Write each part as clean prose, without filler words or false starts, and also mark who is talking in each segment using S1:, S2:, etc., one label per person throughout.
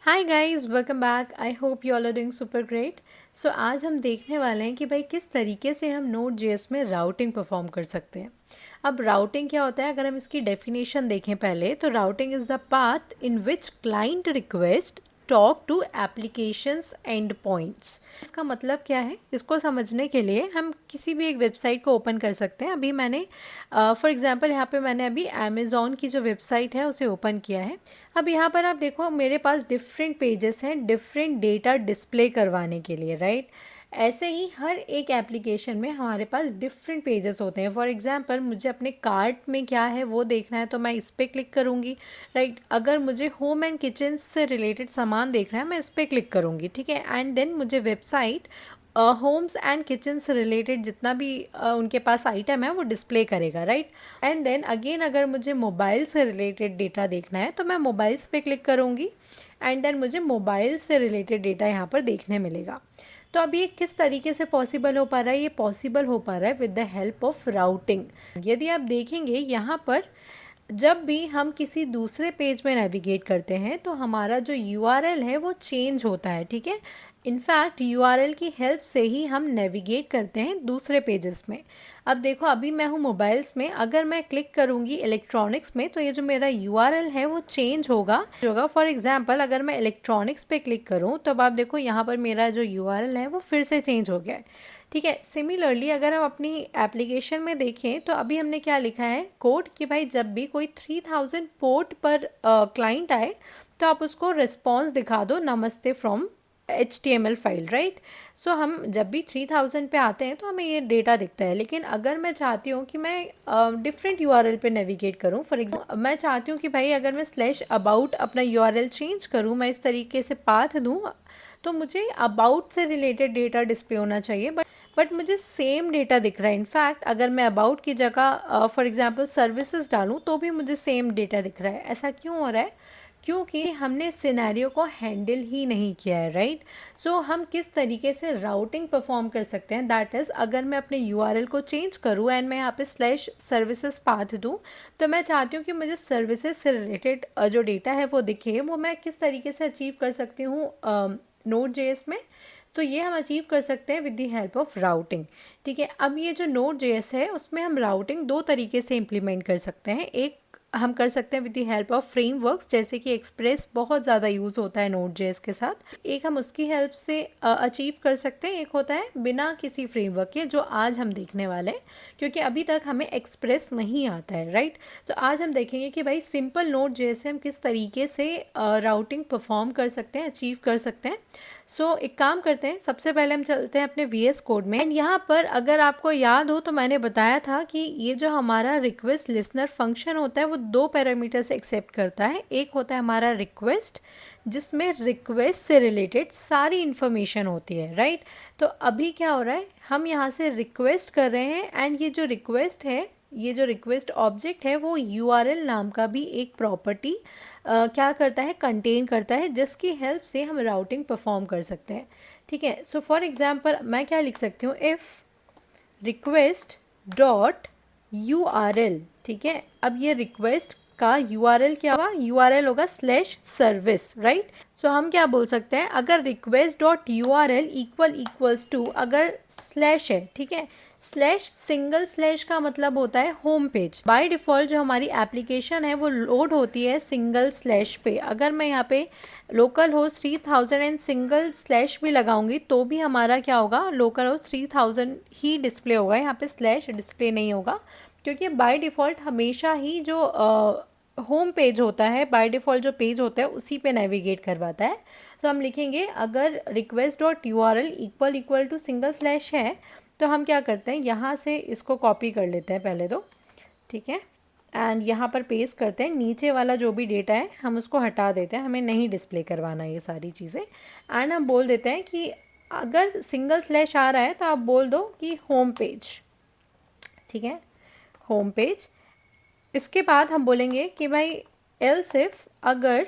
S1: Hi guys, welcome back. I hope you all are doing super great. So आज हम देखने वाले हैं कि भाई किस तरीके से हम नोड जेएस में राउटिंग परफॉर्म कर सकते हैं। अब राउटिंग क्या होता है, अगर हम इसकी डेफिनेशन देखें पहले, तो routing is the path in which client request talk to applications end points. इसका मतलब क्या है, इसको समझने के लिए हम किसी भी एक वेबसाइट को ओपन कर सकते हैं। अभी मैंने फॉर एग्जांपल यहाँ पे मैंने अभी अमेज़ॉन की जो वेबसाइट है उसे ओपन किया है। अब यहाँ पर आप देखो, मेरे पास डिफरेंट पेजेस हैं डिफरेंट डेटा डिस्प्ले करवाने के लिए, राइट। ऐसे ही हर एक एप्लीकेशन में हमारे पास डिफरेंट पेजेस होते हैं। फॉर एग्जांपल मुझे अपने कार्ट में क्या है वो देखना है तो मैं इस पर क्लिक करूँगी, राइट। अगर मुझे होम एंड किचन से रिलेटेड सामान देखना है मैं इस पर क्लिक करूँगी, ठीक है। एंड देन मुझे वेबसाइट होम्स एंड किचन से रिलेटेड जितना भी उनके पास आइटम है वो डिस्प्ले करेगा, राइट। एंड देन अगेन अगर मुझे मोबाइल से रिलेटेड डेटा देखना है तो मैं मोबाइल्स पे क्लिक करूँगी एंड देन मुझे मोबाइल से रिलेटेड डेटा यहाँ पर देखने मिलेगा। तो अब ये किस तरीके से पॉसिबल हो पा रहा है, ये पॉसिबल हो पा रहा है with the help of routing. यदि आप देखेंगे यहाँ पर, जब भी हम किसी दूसरे पेज में नेविगेट करते हैं तो हमारा जो यूआरएल है वो चेंज होता है, ठीक है। इनफैक्ट यूआरएल की हेल्प से ही हम नेविगेट करते हैं दूसरे पेजेस में। अब देखो, अभी मैं हूँ मोबाइल्स में, अगर मैं क्लिक करूँगी इलेक्ट्रॉनिक्स में तो ये जो मेरा यूआरएल है वो चेंज होगा। फॉर एग्जांपल अगर मैं इलेक्ट्रॉनिक्स पे क्लिक करूँ तो अब आप देखो यहाँ पर मेरा जो यूआरएल है वो फिर से चेंज हो गया है, ठीक है। सिमिलरली अगर हम अपनी एप्लीकेशन में देखें तो अभी हमने क्या लिखा है कोड कि भाई जब भी कोई 3000 पोर्ट पर क्लाइंट आए तो आप उसको रिस्पॉन्स दिखा दो नमस्ते फ्रॉम HTML फाइल, राइट। सो हम जब भी 3000 पे आते हैं तो हमें ये डेटा दिखता है। लेकिन अगर मैं चाहती हूँ कि मैं डिफरेंट यूआरएल पे नेविगेट करूँ, फॉर एग्जाम्पल मैं चाहती हूँ कि भाई अगर मैं स्लैश अबाउट अपना यूआरएल चेंज करूँ, मैं इस तरीके से पाथ दूँ तो मुझे अबाउट से रिलेटेड डेटा डिस्प्ले होना चाहिए, बट मुझे सेम डेटा दिख रहा है। इनफैक्ट अगर मैं अबाउट की जगह फॉर एग्जांपल सर्विसेज डालूं तो भी मुझे सेम डेटा दिख रहा है। ऐसा क्यों हो रहा है? क्योंकि हमने सिनेरियो को हैंडल ही नहीं किया है, राइट। सो हम किस तरीके से राउटिंग परफॉर्म कर सकते हैं, दैट इज़ अगर मैं अपने यूआरएल को चेंज करूँ एंड मैं यहाँ पे स्लैश सर्विसेज पाथ दूँ तो मैं चाहती हूँ कि मुझे सर्विसेज से रिलेटेड जो डेटा है वो दिखे। वो मैं किस तरीके से अचीव कर सकती हूँ नोड जेएस में? तो ये हम अचीव कर सकते हैं with the help of routing, ठीक है। अब ये जो नोड जेएस है उसमें हम राउटिंग दो तरीके से इम्प्लीमेंट कर सकते हैं। एक हम कर सकते हैं with the help of frameworks, जैसे कि एक्सप्रेस बहुत ज़्यादा यूज़ होता है नोड जेएस के साथ। एक हम उसकी हेल्प से अचीव कर सकते हैं, एक होता है बिना किसी फ्रेमवर्क के, जो आज हम देखने वाले हैं, क्योंकि अभी तक हमें एक्सप्रेस नहीं आता है, राइट। तो आज हम देखेंगे कि भाई सिंपल नोड जेएस हम किस तरीके से राउटिंग परफॉर्म कर सकते हैं, अचीव कर सकते हैं। सो एक काम करते हैं, सबसे पहले हम चलते हैं अपने VS कोड में। एंड यहाँ पर अगर आपको याद हो तो मैंने बताया था कि ये जो हमारा रिक्वेस्ट लिसनर फंक्शन होता है वो दो पैरामीटर से एक्सेप्ट करता है। एक होता है हमारा रिक्वेस्ट, जिसमें रिक्वेस्ट से रिलेटेड सारी इन्फॉर्मेशन होती है, राइट। तो अभी क्या हो रहा है, हम यहाँ से रिक्वेस्ट कर रहे हैं एंड ये जो रिक्वेस्ट है, ये जो रिक्वेस्ट ऑब्जेक्ट है वो URL नाम का भी एक प्रॉपर्टी क्या करता है, कंटेन करता है, जिसकी हेल्प से हम राउटिंग परफॉर्म कर सकते हैं, ठीक है। सो फॉर एग्जांपल मैं क्या लिख सकती हूँ, इफ़ रिक्वेस्ट डॉट URL, ठीक है। अब ये रिक्वेस्ट का URL क्या होगा, URL होगा स्लैश सर्विस, राइट। सो हम क्या बोल सकते हैं, अगर request dot URL equals to, अगर स्लैश है, ठीक है, स्लैश सिंगल स्लैश का मतलब होता है होम पेज। बाय डिफ़ॉल्ट जो हमारी एप्लीकेशन है वो लोड होती है सिंगल स्लैश पे। अगर मैं यहाँ पे local host 3000 and single slash भी लगाऊंगी तो भी हमारा क्या होगा, लोकल होस्ट 3000 ही डिस्प्ले होगा, यहाँ पे स्लैश डिस्प्ले नहीं होगा, क्योंकि बाय डिफ़ॉल्ट हमेशा ही जो होम पेज होता है, बाय डिफ़ॉल्ट जो पेज होता है उसी पे नेविगेट करवाता है। तो हम लिखेंगे अगर request dot URL equal to single slash है तो हम क्या करते हैं, यहाँ से इसको कॉपी कर लेते हैं पहले तो, ठीक है। एंड यहाँ पर पेस्ट करते हैं, नीचे वाला जो भी डेटा है हम उसको हटा देते हैं, हमें नहीं डिस्प्ले करवाना ये सारी चीज़ें। एंड हम बोल देते हैं कि अगर सिंगल स्लैश आ रहा है तो आप बोल दो कि होम पेज, ठीक है, होम पेज। इसके बाद हम बोलेंगे कि भाई एल्स इफ अगर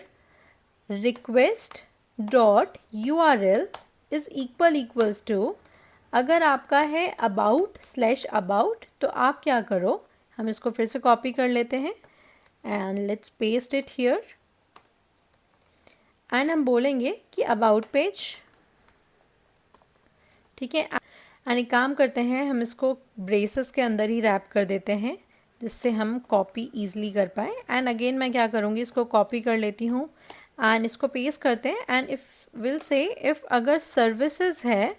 S1: request dot URL is equals to, अगर आपका है अबाउट स्लैश अबाउट तो आप क्या करो, हम इसको फिर से कॉपी कर लेते हैं and let's paste it here. And हम बोलेंगे कि अबाउट पेज, ठीक है। एंड एक काम करते हैं, हम इसको ब्रेसेस के अंदर ही रैप कर देते हैं जिससे हम कॉपी ईजिली कर पाए। एंड अगेन मैं क्या करूँगी, इसको कॉपी कर लेती हूँ एंड इसको पेस्ट करते हैं। And if will say if अगर सर्विसेज है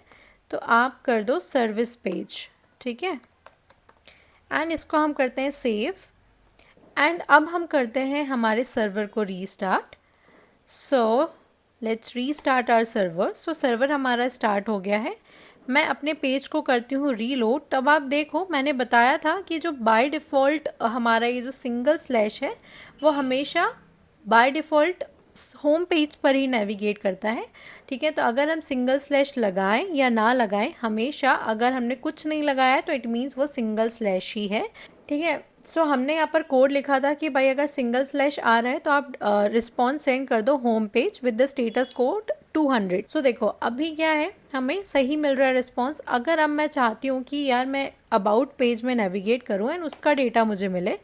S1: तो आप कर दो सर्विस पेज, ठीक है। एंड इसको हम करते हैं सेव। एंड अब हम करते हैं हमारे सर्वर को restart. So let's restart our server. So server हमारा स्टार्ट हो गया है। मैं अपने पेज को करती हूँ रीलोड। तब आप देखो मैंने बताया था कि जो बाय डिफ़ॉल्ट हमारा ये जो सिंगल स्लैश है वो हमेशा बाय डिफ़ॉल्ट होम पेज पर ही नेविगेट करता है, ठीक है। तो अगर हम सिंगल स्लैश लगाएं या ना लगाएं, हमेशा अगर हमने कुछ नहीं लगाया है तो इट मीन्स वो सिंगल स्लैश ही है, ठीक है। सो हमने यहाँ पर कोड लिखा था कि भाई अगर सिंगल स्लैश आ रहा है तो आप रिस्पॉन्स सेंड कर दो home page with the status code 200। सो देखो अभी क्या है, हमें सही मिल रहा है रिस्पॉन्स। अगर अब मैं चाहती हूँ कि यार मैं अबाउट पेज में नेविगेट करूँ एंड उसका डेटा मुझे मिले,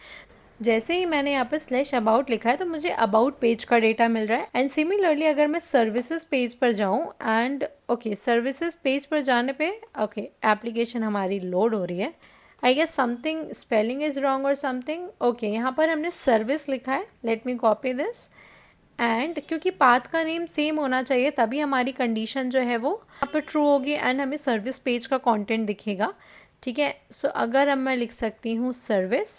S1: जैसे ही मैंने यहाँ पर स्लैश अबाउट लिखा है तो मुझे अबाउट पेज का डेटा मिल रहा है। एंड सिमिलरली अगर मैं सर्विसेज पेज पर जाऊँ एंड ओके सर्विसेज पेज पर जाने पे ओके एप्लीकेशन हमारी लोड हो रही है। I guess something spelling is wrong और समथिंग। ओके यहाँ पर हमने सर्विस लिखा है, let me copy this. And क्योंकि पाथ का नेम सेम होना चाहिए तभी हमारी कंडीशन जो है वो यहाँ पर ट्रू होगी एंड हमें सर्विस पेज का कंटेंट दिखेगा, ठीक है। सो अगर अब मैं लिख सकती हूँ सर्विस,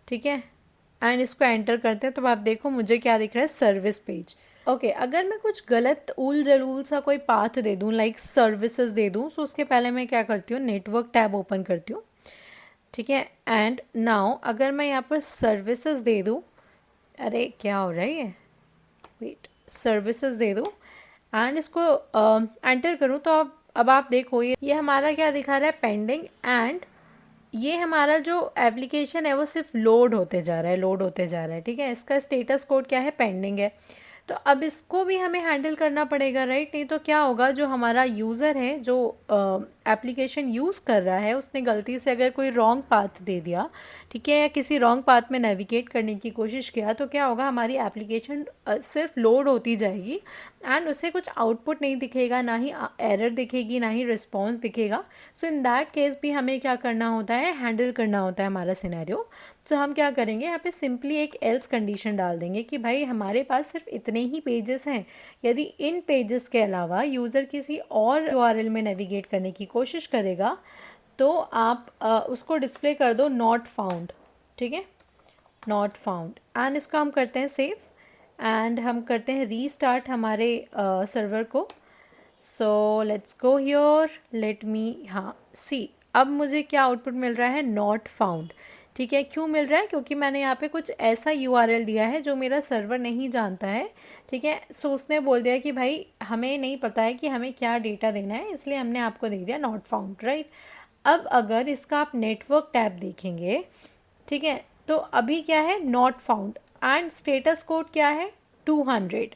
S1: ठीक है, एंड इसको एंटर करते हैं तो आप देखो मुझे क्या दिख रहा है, सर्विस पेज। ओके अगर मैं कुछ गलत उल जलूल सा कोई पाथ दे दूँ लाइक सर्विसेज दे दूँ, सो उसके पहले मैं क्या करती हूँ, नेटवर्क टैब ओपन करती हूँ, ठीक है। एंड नाउ अगर मैं यहाँ पर सर्विसेज दे दूँ, अरे क्या हो रहा है ये, वेट, सर्विसेज दे दूँ एंड इसको एंटर करूँ तो अब आप देखो ये हमारा क्या दिखा रहा है, पेंडिंग। एंड ये हमारा जो एप्लीकेशन है वो सिर्फ लोड होते जा रहा है, लोड होते जा रहा है, ठीक है। इसका स्टेटस कोड क्या है, पेंडिंग है। तो अब इसको भी हमें हैंडल करना पड़ेगा, राइट। नहीं तो क्या होगा, जो हमारा यूज़र है जो एप्लीकेशन यूज़ कर रहा है उसने गलती से अगर कोई रॉन्ग पाथ दे दिया, ठीक है, या किसी रॉन्ग पाथ में नेविगेट करने की कोशिश किया तो क्या होगा, हमारी एप्लीकेशन सिर्फ लोड होती जाएगी एंड उसे कुछ आउटपुट नहीं दिखेगा, ना ही एरर दिखेगी, ना ही रिस्पॉन्स दिखेगा। सो इन दैट केस भी हमें क्या करना होता है, हैंडल करना होता है हमारा सिनेरियो। तो हम क्या करेंगे, यहाँ पे सिंपली एक एल्स कंडीशन डाल देंगे कि भाई हमारे पास सिर्फ इतने ही पेजेस हैं, यदि इन पेजेस के अलावा यूज़र किसी और यूआरएल में नेविगेट करने की कोशिश करेगा तो आप उसको डिस्प्ले कर दो नॉट फाउंड, ठीक है, नॉट फाउंड। एंड इसको हम करते हैं सेव एंड हम करते हैं रीस्टार्ट हमारे सर्वर को। So let's go here, let me, हाँ सी, अब मुझे क्या आउटपुट मिल रहा है, नॉट फाउंड, ठीक है। क्यों मिल रहा है, क्योंकि मैंने यहाँ पे कुछ ऐसा यूआरएल दिया है जो मेरा सर्वर नहीं जानता है, ठीक है। सो उसने बोल दिया कि भाई हमें नहीं पता है कि हमें क्या डेटा देना है, इसलिए हमने आपको दे दिया नॉट फाउंड, राइट। अब अगर इसका आप नेटवर्क टैब देखेंगे, ठीक है, तो अभी क्या है, not found and status code क्या है, 200।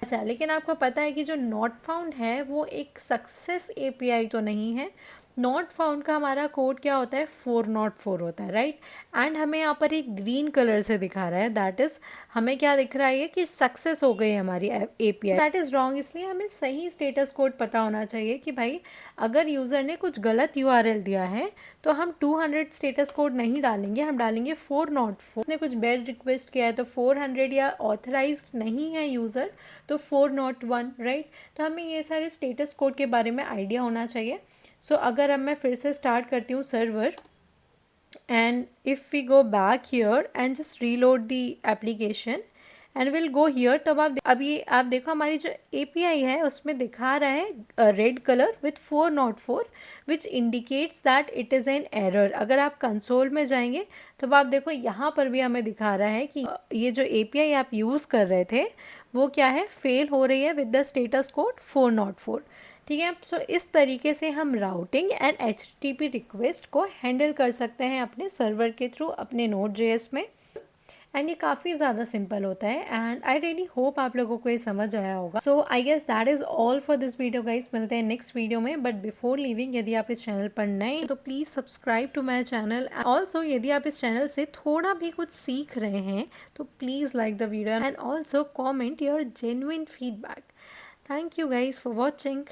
S1: अच्छा लेकिन आपको पता है कि जो नॉट फाउंड है वो एक सक्सेस एपीआई तो नहीं है। नॉट फाउंड का हमारा कोड क्या होता है, 404 होता है, राइट। एंड हमें यहाँ पर एक ग्रीन कलर से दिखा रहा है, दैट इज़ हमें क्या दिख रहा है कि सक्सेस हो गई हमारी एपीआई। दैट इज़ रॉन्ग, इसलिए हमें सही स्टेटस कोड पता होना चाहिए कि भाई अगर यूज़र ने कुछ गलत यूआरएल दिया है तो हम 200 स्टेटस कोड नहीं डालेंगे, हम डालेंगे 404। उसने कुछ बेड रिक्वेस्ट किया है तो 400, या ऑथराइज्ड नहीं है यूज़र तो 401, राइट। तो हमें ये सारे स्टेटस कोड के बारे में आइडिया होना चाहिए। सो अगर अब मैं फिर से स्टार्ट करती हूँ server and if we go back here and just reload the application and will go here, तब अभी आप देखो हमारी जो एपीआई है उसमें दिखा रहा है red colour with 404 which indicates that it is an error. अगर आप कंसोल में जाएंगे तब आप देखो यहाँ पर भी हमें दिखा रहा है कि ये जो एपीआई आप यूज़ कर रहे थे वो क्या है, फेल हो रही है विद द स्टेटस कोड 404, ठीक है। सो इस तरीके से हम राउटिंग एंड एचटीटीपी रिक्वेस्ट को हैंडल कर सकते हैं अपने सर्वर के थ्रू अपने नोड.जेएस में। एंड ये काफ़ी ज़्यादा सिंपल होता है एंड आई रियली होप आप लोगों को ये समझ आया होगा। So I guess that is all for this video guys. मिलते हैं नेक्स्ट वीडियो में, बट बिफोर लिविंग यदि आप इस चैनल पर नए हैं तो please subscribe to my channel. Also यदि आप इस चैनल से थोड़ा भी कुछ सीख रहे हैं तो please like the video and also comment your genuine feedback. Thank you guys for watching.